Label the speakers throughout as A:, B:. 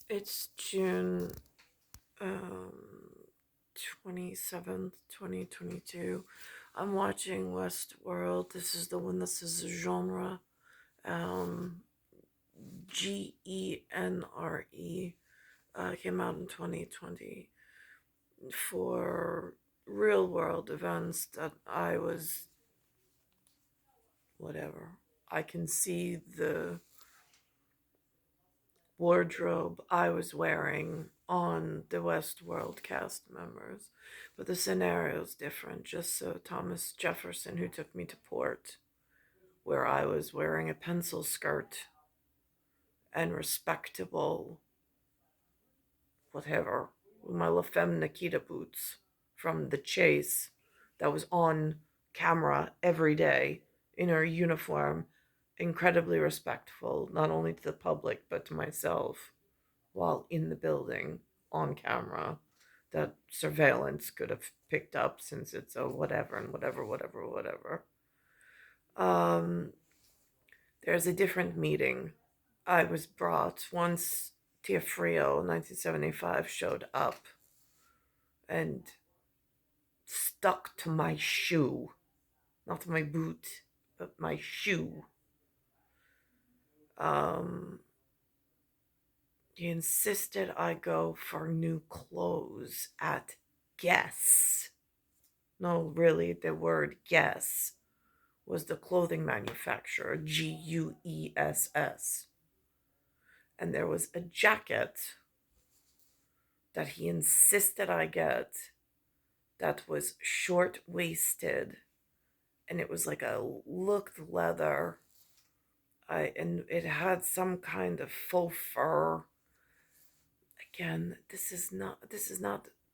A: It's June 27th, 2022. I'm watching Westworld. This is the one that says genre. Um, GENRE. Came out in 2020 for real world events that I was whatever. I can see the wardrobe I was wearing on the Westworld cast members. But the scenario's different. Just so Thomas Jefferson, who took me to port, where I was wearing a pencil skirt and respectable whatever, with my La Femme Nikita boots from the chase that was on camera every day in her uniform, incredibly respectful, not only to the public but to myself while in the building on camera that surveillance could have picked up since it's a whatever and whatever. Um, there's a different meeting. I was brought once Teofrio, 1975, showed up and stuck to my shoe, not my boot, but my shoe. Um, he insisted I go for new clothes at Guess. No, really, the word Guess was the clothing manufacturer, Guess. And there was a jacket that he insisted I get that was short waisted, and it was like a looked leather. And it had some kind of faux fur. Again, this is not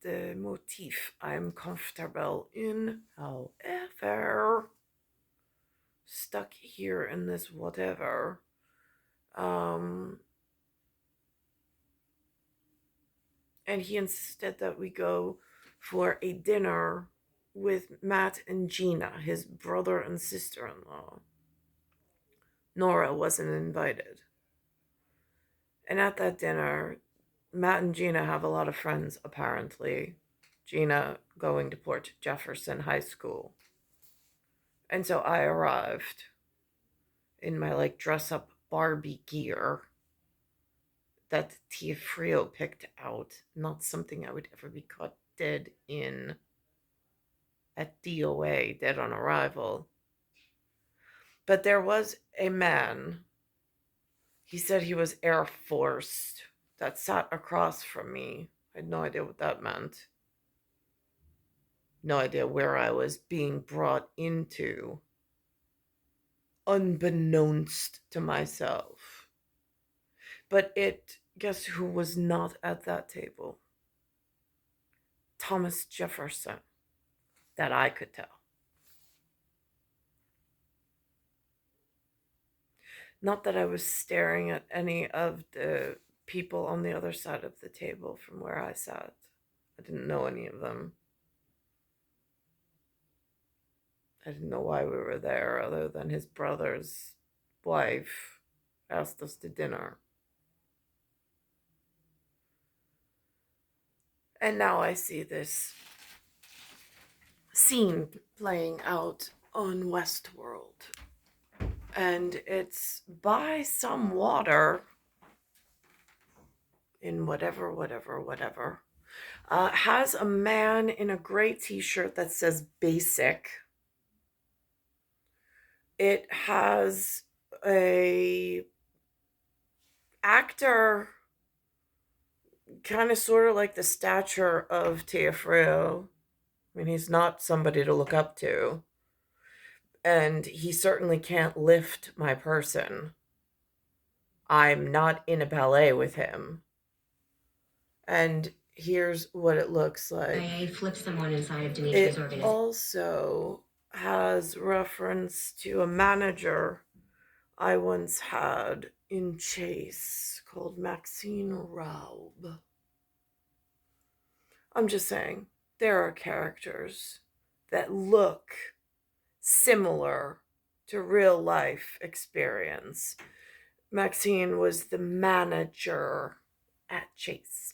A: the motif I'm comfortable in. However, stuck here in this whatever. And he insisted that we go for a dinner with Matt and Gina, his brother and sister in law. Nora wasn't invited. And at that dinner, Matt and Gina have a lot of friends, apparently. Gina going to Port Jefferson High School. And so I arrived in my like dress up Barbie gear that Teofrio picked out, not something I would ever be caught dead in at DOA, dead on arrival. But there was a man, he said he was Air Force, that sat across from me. I had no idea what that meant. No idea where I was being brought into, unbeknownst to myself. But guess who was not at that table? Thomas Jefferson, that I could tell. Not that I was staring at any of the people on the other side of the table from where I sat. I didn't know any of them. I didn't know why we were there other than his brother's wife asked us to dinner. And now I see this scene playing out on Westworld. And it's by some water in whatever. Has a man in a gray t-shirt that says basic. It has a actor kind of sort of like the stature of Teofrio. I mean, he's not somebody to look up to. And he certainly can't lift my person. I'm not in a ballet with him. And here's what it looks like.
B: I flipped someone inside of Dimitri's
A: It
B: organization.
A: also has reference to a manager I once had in Chase called Maxine Raub. I'm just saying, there are characters that look similar to real life experience. Maxine was the manager at Chase.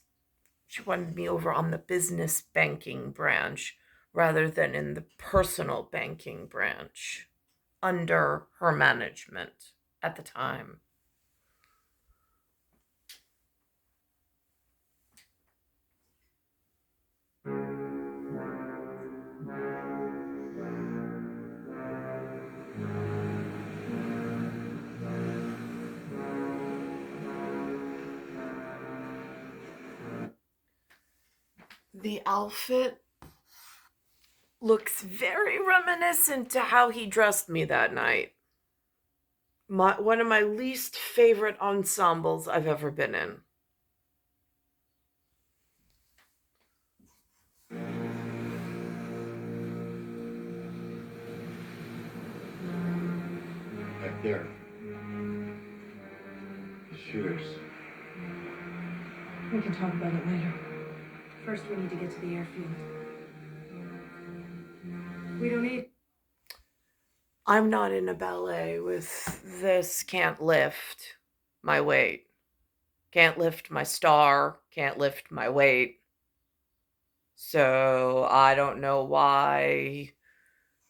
A: She wanted me over on the business banking branch rather than in the personal banking branch under her management at the time. The outfit looks very reminiscent to how he dressed me that night. One of my least favorite ensembles I've ever been in.
C: Back there. The shooters.
B: We can talk about it later. First, we need to get to the airfield. We don't need...
A: I'm not in a ballet with this can't lift my weight. Can't lift my star, can't lift my weight. So I don't know why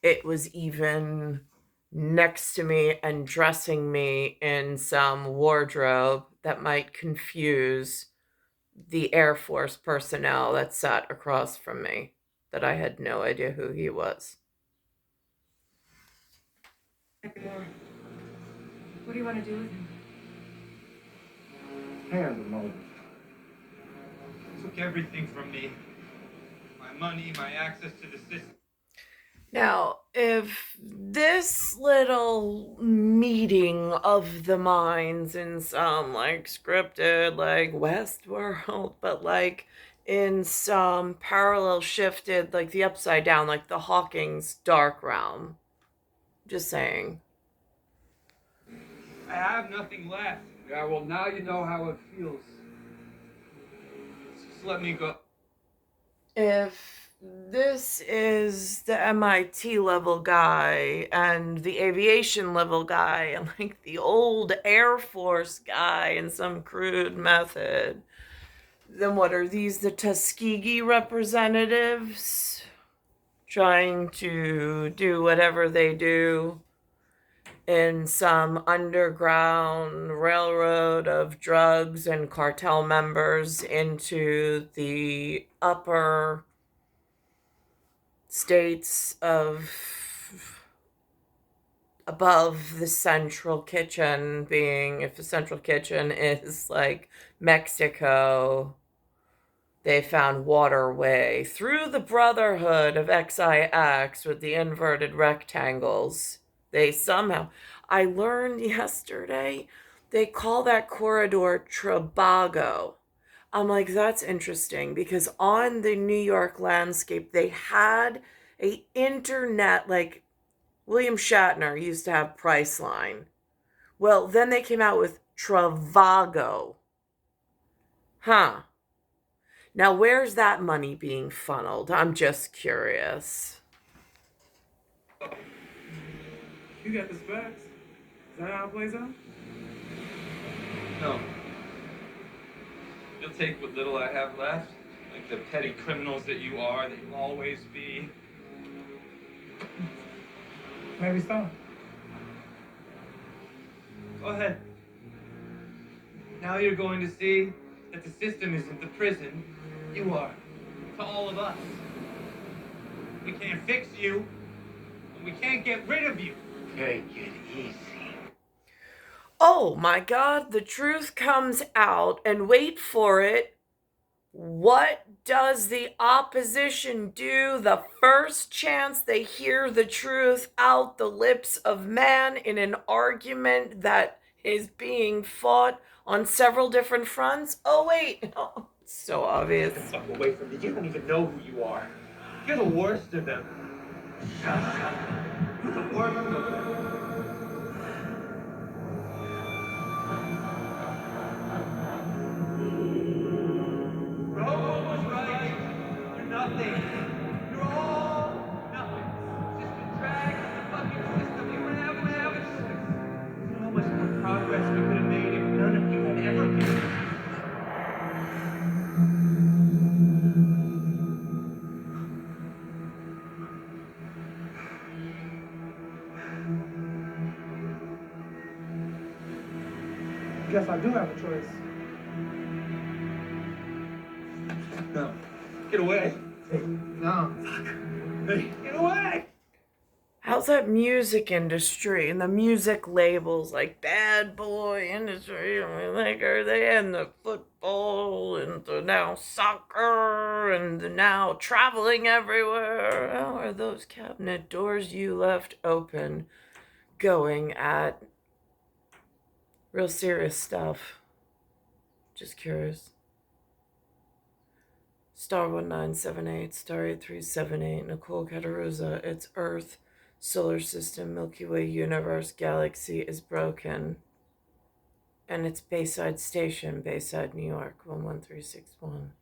A: it was even next to me and dressing me in some wardrobe that might confuse the Air Force personnel that sat across from me, that I had no idea who he was.
B: What do you want to do with him?
C: Hand them over.
D: Took everything from me. My money, my access to the system.
A: Now, if this little meeting of the minds in some like scripted, like Westworld, but like in some parallel shifted, like the upside down, like the Hawking's dark realm. Just saying.
D: I have nothing left.
C: Yeah, well, now you know how it feels.
D: Just let me go.
A: If this is the MIT level guy and the aviation level guy and like the old Air Force guy in some crude method, then what are these, the Tuskegee representatives trying to do whatever they do in some underground railroad of drugs and cartel members into the upper states of above the central kitchen, being, if the central kitchen is like Mexico, they found waterway through the Brotherhood of XIX with the inverted rectangles. They somehow, I learned yesterday, they call that corridor Trabago. I'm like, that's interesting because on the New York landscape, they had a internet, like William Shatner used to have Priceline. Well, then they came out with Travago. Huh. Now, where's that money being funneled? I'm just curious.
E: You got the specs? Is that how it plays out?
D: No. You'll take what little I have left, like the petty criminals that you are, that you'll always be.
E: Maybe so.
D: Go ahead. Now you're going to see that the system isn't the prison. You are. To all of us. We can't fix you, and we can't get rid of you.
C: Take it easy.
A: Oh my God, the truth comes out, and wait for it. What does the opposition do the first chance they hear the truth out the lips of man in an argument that is being fought on several different fronts? Oh, wait. Oh, it's so obvious.
D: Get the fuck away from me. You don't even know who you are. You're the worst of them. You're the worst of them. Robo was right. You're nothing. You're all nothing. Just a drag on the fucking system. You would have a choice. You know how much more progress we could have made if none of you had ever been.
E: I do have a choice.
D: No. Get away.
E: Hey,
D: No. Hey, get away!
A: How's that music industry and the music labels like Bad Boy Industry? I mean, like, are they in the football and the now soccer and the now traveling everywhere? How are those cabinet doors you left open going at real serious stuff? Just curious. Star 1978, Star 8378, Nicole Cattaruzza, it's Earth, Solar System, Milky Way, Universe, Galaxy is broken. And it's Bayside Station, Bayside, New York, 11361.